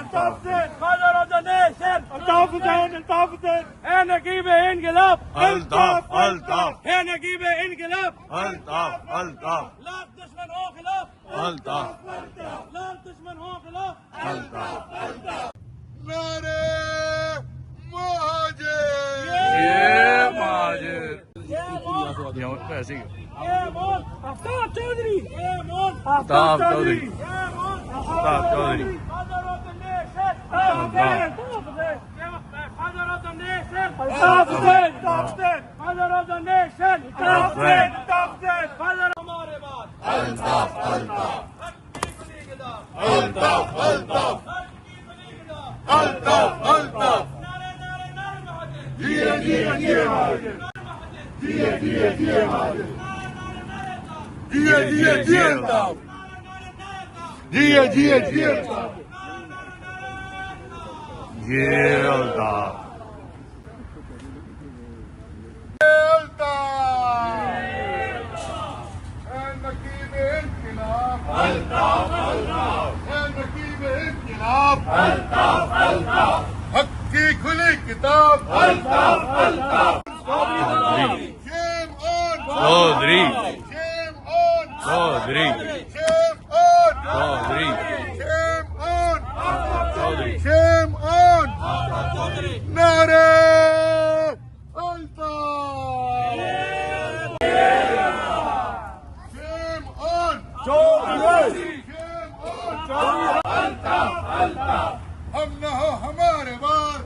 Altaf Hussein, father of the nation. Altaf Hussein, Altaf Hussein. Hey Naqib-e-Inqilab. Altaf, Altaf. Hey Naqib-e-Inqilab. Altaf, Altaf. Lakh दुश्मन हो खिलाफ. Altaf, lakh दुश्मन हो खिलाफ. Altaf. नारे महाजर ये महाजिर ये मौत. यहाँ पे ऐसे ही ये मौत. आफ्ताब चौधरी. ये मौत. आफ्ताब चौधरी. ये मौत. Aftab Chaudhary. Father of the nation. Father of the nation. Altaf Hussein. Father of the nation. Altaf Hussein. Father हमारे बाद. अल्ताफ, अल्ताफ, अल्ताफ अल्ताफ अल्ताफ अल्ताफ जिए जिए जिए महाजर जिए जिए जिए महाजर जिए जिए जिए अल्ताफ जिए जिए जिए अल्ताफ ये अल्ताफ हक की खुली किताब shame on Chaudhary, shame on Chaudhary, shame on Chaudhary, shame on Chaudhary, shame on नारे अल्ताफ शेम ऑन हम न हो हमारे बाद